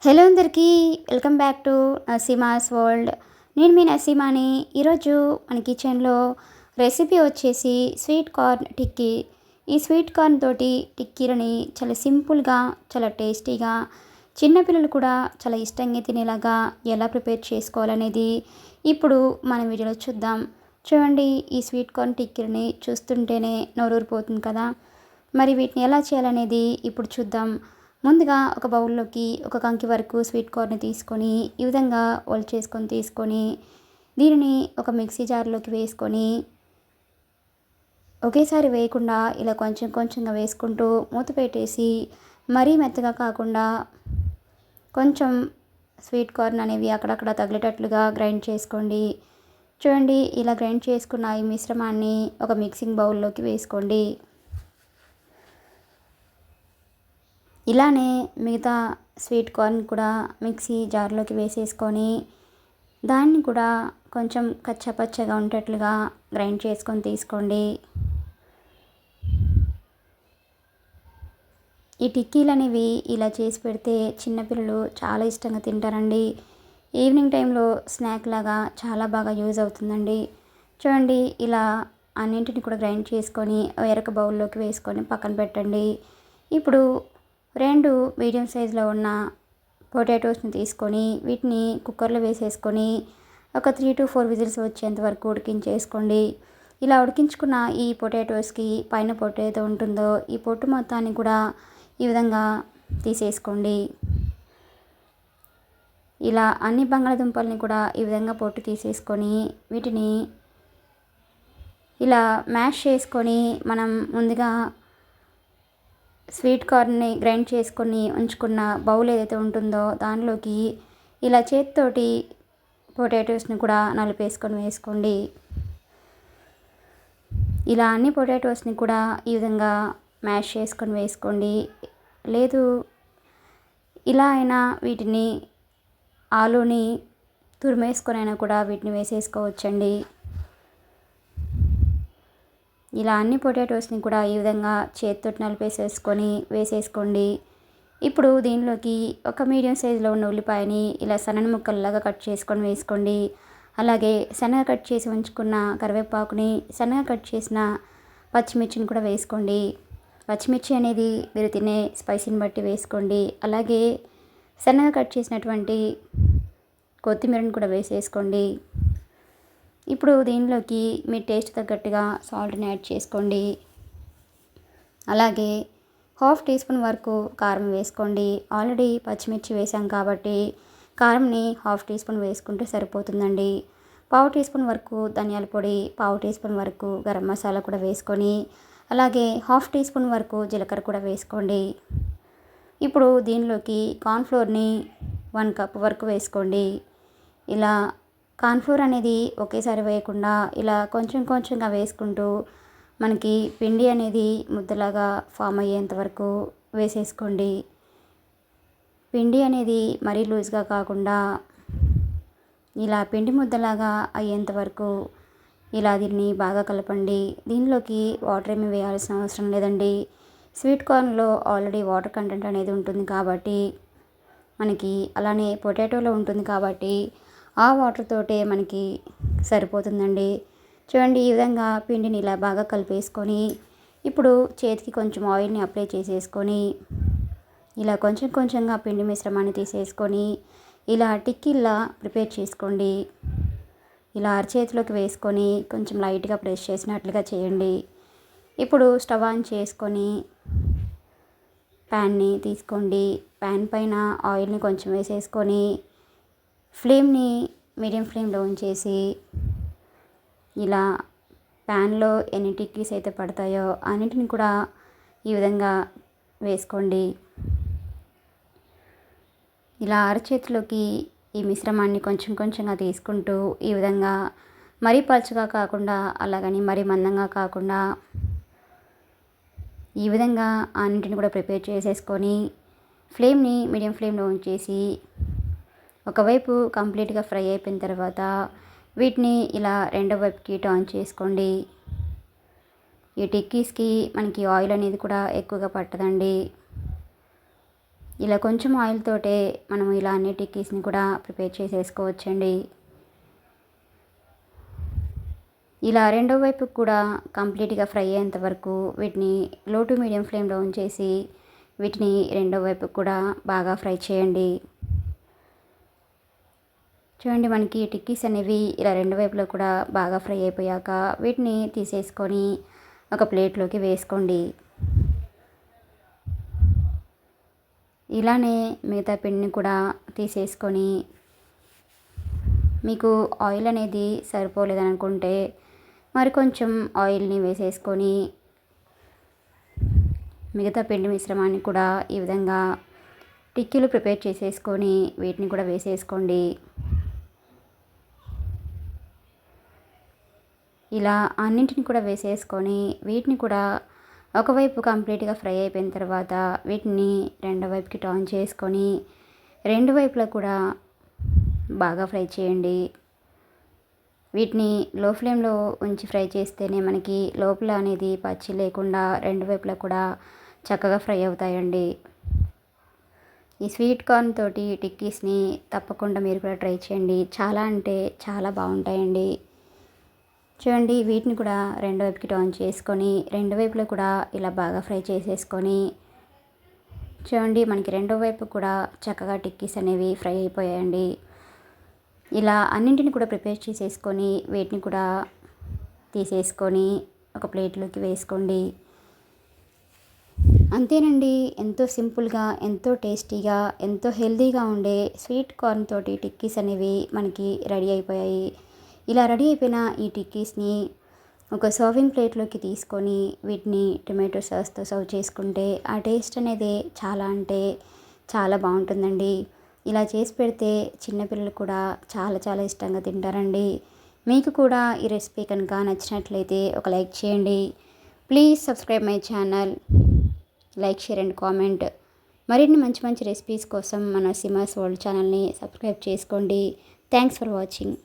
Hello అందరికీ welcome back to Naseema's world. నేను మీ నసీమాని. ఈరోజు మన కిచెన్లో రెసిపీ వచ్చేసి స్వీట్ కార్న్ టిక్కీ. ఈ స్వీట్ కార్న్ తోటి టిక్కీలని చాలా సింపుల్గా, చాలా టేస్టీగా, చిన్నపిల్లలు కూడా చాలా ఇష్టంగా తినేలాగా ఎలా ప్రిపేర్ చేసుకోవాలనేది ఇప్పుడు మన వీడియోలో చూద్దాం. చూడండి, ఈ స్వీట్ కార్న్ టిక్కీలని చూస్తుంటేనే నోరూరిపోతుంది కదా. మరి వీటిని ఎలా చేయాలనేది ఇప్పుడు చూద్దాం. ముందుగా ఒక బౌల్లోకి ఒక కంకి వరకు స్వీట్ కార్న్ తీసుకొని ఈ విధంగా తీసుకొని దీనిని ఒక మిక్సీ జార్లోకి వేసుకొని ఒకేసారి వేయకుండా ఇలా కొంచెం కొంచెంగా వేసుకుంటూ మూత పెట్టేసి మరీ మెత్తగా కాకుండా కొంచెం స్వీట్ కార్న్ అనేవి అక్కడక్కడ తగిలేటట్లుగా గ్రైండ్ చేసుకోండి. చూడండి, ఇలా గ్రైండ్ చేసుకున్న ఈ మిశ్రమాన్ని ఒక మిక్సింగ్ బౌల్లోకి వేసుకోండి. ఇలానే మిగతా స్వీట్ కార్న్ కూడా మిక్సీ జార్లోకి వేసేసుకొని దాన్ని కూడా కొంచెం కచ్చాపచ్చగా ఉండేట్లుగా గ్రైండ్ చేసుకొని తీసుకోండి. ఈ టిక్కీలు అనేవి ఇలా చేసి పెడితే చిన్నపిల్లలు చాలా ఇష్టంగా తింటారండి. ఈవినింగ్ టైంలో స్నాక్ లాగా చాలా బాగా యూజ్ అవుతుందండి. చూడండి, ఇలా అన్నింటిని కూడా గ్రైండ్ చేసుకొని వేరొక బౌల్లోకి వేసుకొని పక్కన పెట్టండి. ఇప్పుడు 2 మీడియం సైజులో ఉన్న పొటాటోస్ని తీసుకొని వీటిని కుక్కర్లో వేసేసుకొని ఒక 3 to 4 విజిల్స్ వచ్చేంత వరకు ఉడికించేసుకోండి. ఇలా ఉడికించుకున్న ఈ పొటాటోస్కి పైన పొట్టు ఏదో ఉంటుందో ఈ పొట్టు మొత్తాన్ని కూడా ఈ విధంగా తీసేసుకోండి. ఇలా అన్ని బంగాళదుంపల్ని కూడా ఈ విధంగా పొట్టు తీసేసుకొని వీటిని ఇలా మ్యాష్ చేసుకొని మనం ముందుగా స్వీట్ కార్న్ని గ్రైండ్ చేసుకొని ఉంచుకున్న బౌల్ ఏదైతే ఉంటుందో దానిలోకి ఇలా చేతితోటి పొటాటోస్ని కూడా నలిపేసుకొని వేసుకోండి. ఇలా అన్ని పొటాటోస్ని కూడా ఈ విధంగా మ్యాష్ చేసుకొని వేసుకోండి. లేదు ఇలా అయినా వీటిని ఆలూని తురిమేసుకొని అయినా కూడా వీటిని వేసేసుకోవచ్చండి. ఇలా అన్ని పొటాటోస్ని కూడా ఈ విధంగా చేతితో నలిపేసేసుకొని వేసేసుకోండి. ఇప్పుడు దీనిలోకి ఒక మీడియం సైజులో ఉన్న ఉల్లిపాయని ఇలా సన్నని ముక్కల్లాగా కట్ చేసుకొని వేసుకోండి. అలాగే సన్నగా కట్ చేసి ఉంచుకున్న కరివేపాకుని, సన్నగా కట్ చేసిన పచ్చిమిర్చిని కూడా వేసుకోండి. పచ్చిమిర్చి అనేది మీరు తినే స్పైసీని బట్టి వేసుకోండి. అలాగే సన్నగా కట్ చేసినటువంటి కొత్తిమీరని కూడా వేసేసుకోండి. ఇప్పుడు దీనిలోకి మీ టేస్ట్ తగ్గట్టుగా సాల్ట్ని యాడ్ చేసుకోండి. అలాగే 1/2 టీ స్పూన్ వరకు కారం వేసుకోండి. ఆల్రెడీ పచ్చిమిర్చి వేసాం కాబట్టి కారంని 1/2 టీ స్పూన్ వేసుకుంటే సరిపోతుందండి. 1/2 టీ స్పూన్ వరకు ధనియాల పొడి, 1/2 టీ స్పూన్ వరకు గరం మసాలా కూడా వేసుకొని అలాగే 1/2 టీ స్పూన్ వరకు జీలకర్ర కూడా వేసుకోండి. ఇప్పుడు దీనిలోకి కార్న్ఫ్లోర్ని 1 కప్ వరకు వేసుకోండి. ఇలా కార్న్ఫ్లోర్ అనేది ఒకేసారి వేయకుండా ఇలా కొంచెం కొంచెంగా వేసుకుంటూ మనకి పిండి అనేది ముద్దలాగా ఫామ్ అయ్యేంత వరకు వేసేసుకోండి. పిండి అనేది మరీ లూజ్గా కాకుండా ఇలా పిండి ముద్దలాగా అయ్యేంత వరకు ఇలా దీన్ని బాగా కలపండి. దీనిలోకి వాటర్ ఏమీ వేయాల్సిన అవసరం లేదండి. స్వీట్ కార్న్లో ఆల్రెడీ వాటర్ కంటెంట్ అనేది ఉంటుంది కాబట్టి మనకి అలానే పొటాటోలో ఉంటుంది కాబట్టి ఆ వాటర్ తోటే మనకి సరిపోతుందండి. చూడండి, ఈ విధంగా పిండిని ఇలా బాగా కలిపేసుకొని ఇప్పుడు చేతికి కొంచెం ఆయిల్ని అప్లై చేసేసుకొని ఇలా కొంచెం కొంచెంగా పిండి మిశ్రమాన్ని తీసేసుకొని ఇలా టిక్కీలా ప్రిపేర్ చేసుకోండి. ఇలా అరచేతిలోకి వేసుకొని కొంచెం లైట్గా ప్రెస్ చేసినట్లుగా చేయండి. ఇప్పుడు స్టవ్ ఆన్ చేసుకొని ప్యాన్ని తీసుకోండి. ప్యాన్ పైన ఆయిల్ని కొంచెం వేసేసుకొని ఫ్లేమ్ని మీడియం ఫ్లేమ్లో ఉంచేసి ఇలా ప్యాన్లో ఎన్ని టిక్కీస్ అయితే పడతాయో అన్నింటిని కూడా ఈ విధంగా వేసుకోండి. ఇలా అరచేతిలోకి ఈ మిశ్రమాన్ని కొంచెం కొంచెంగా తీసుకుంటూ ఈ విధంగా మరీ పలుచగా కాకుండా అలాగని మరీ మందంగా కాకుండా ఈ విధంగా అన్నింటిని కూడా ప్రిపేర్ చేసేసుకొని ఫ్లేమ్ని మీడియం ఫ్లేమ్లో ఉంచేసి ఒకవైపు కంప్లీట్గా ఫ్రై అయిపోయిన తర్వాత వీటిని ఇలా రెండో వైపుకి టర్న్ చేసుకోండి. ఈ టిక్కీస్కి మనకి ఆయిల్ అనేది కూడా ఎక్కువగా పట్టదండి. ఇలా కొంచెం ఆయిల్ తోటే మనం ఇలా అన్ని టిక్కీస్ని కూడా ప్రిపేర్ చేసేసుకోవచ్చండి. ఇలా రెండో వైపు కూడా కంప్లీట్గా ఫ్రై అయ్యేంత వరకు వీటిని లో టు మీడియం ఫ్లేమ్లో ఉంచేసి వీటిని రెండో వైపు కూడా బాగా ఫ్రై చేయండి. చూడండి, మనకి టిక్కీస్ అనేవి ఇలా రెండు వైపులో కూడా బాగా ఫ్రై అయిపోయాక వీటిని తీసేసుకొని ఒక ప్లేట్లోకి వేసుకోండి. ఇలానే మిగతా పిండిని కూడా తీసేసుకొని మీకు ఆయిల్ అనేది సరిపోలేదనుకుంటే మరి కొంచెం ఆయిల్ని వేసేసుకొని మిగతా పిండి మిశ్రమాన్ని కూడా ఈ విధంగా టిక్కీలు ప్రిపేర్ చేసేసుకొని వీటిని కూడా వేసేసుకోండి. ఇలా అన్నింటిని కూడా వేసేసుకొని వీటిని కూడా ఒకవైపు కంప్లీట్గా ఫ్రై అయిపోయిన తర్వాత వీటిని రెండో వైపుకి టర్న్ చేసుకొని రెండు వైపులా కూడా బాగా ఫ్రై చేయండి. వీటిని లో ఫ్లేమ్లో ఉంచి ఫ్రై చేస్తేనే మనకి లోపల అనేది పచ్చి లేకుండా రెండు వైపులా కూడా చక్కగా ఫ్రై అవుతాయండి. ఈ స్వీట్ కార్న్ తోటి టిక్కీస్ని తప్పకుండా మీరు కూడా ట్రై చేయండి. చాలా అంటే చాలా బాగుంటాయండి. చూడండి, వీటిని కూడా రెండో వైపుకి టర్న్ చేసుకొని రెండు వైపులో కూడా ఇలా బాగా ఫ్రై చేసేసుకొని చూడండి, మనకి రెండో వైపు కూడా చక్కగా టిక్కీస్ అనేవి ఫ్రై అయిపోయాయండి. ఇలా అన్నింటిని కూడా ప్రిపేర్ చేసేసుకొని వీటిని కూడా తీసేసుకొని ఒక ప్లేట్లోకి వేసుకోండి. అంతేనండి, ఎంతో సింపుల్గా, ఎంతో టేస్టీగా, ఎంతో హెల్తీగా ఉండే స్వీట్ కార్న్ తోటి టిక్కీస్ అనేవి మనకి రెడీ అయిపోయాయి. ఇలా రెడీ అయిపోయిన ఈ టిక్కీస్ని ఒక సర్వింగ్ ప్లేట్లోకి తీసుకొని వీటిని టొమాటో సాస్తో సర్వ్ చేసుకుంటే ఆ టేస్ట్ అనేది చాలా అంటే చాలా బాగుంటుందండి. ఇలా చేసి పెడితే చిన్నపిల్లలు కూడా చాలా చాలా ఇష్టంగా తింటారండి. మీకు కూడా ఈ రెసిపీ కనుక నచ్చినట్లయితే ఒక లైక్ చేయండి. Please subscribe my channel. Like, share and comment. మరిన్ని మంచి మంచి రెసిపీస్ కోసం మన సిమాస్ వరల్డ్ ఛానల్ని సబ్స్క్రైబ్ చేసుకోండి. Thanks for watching.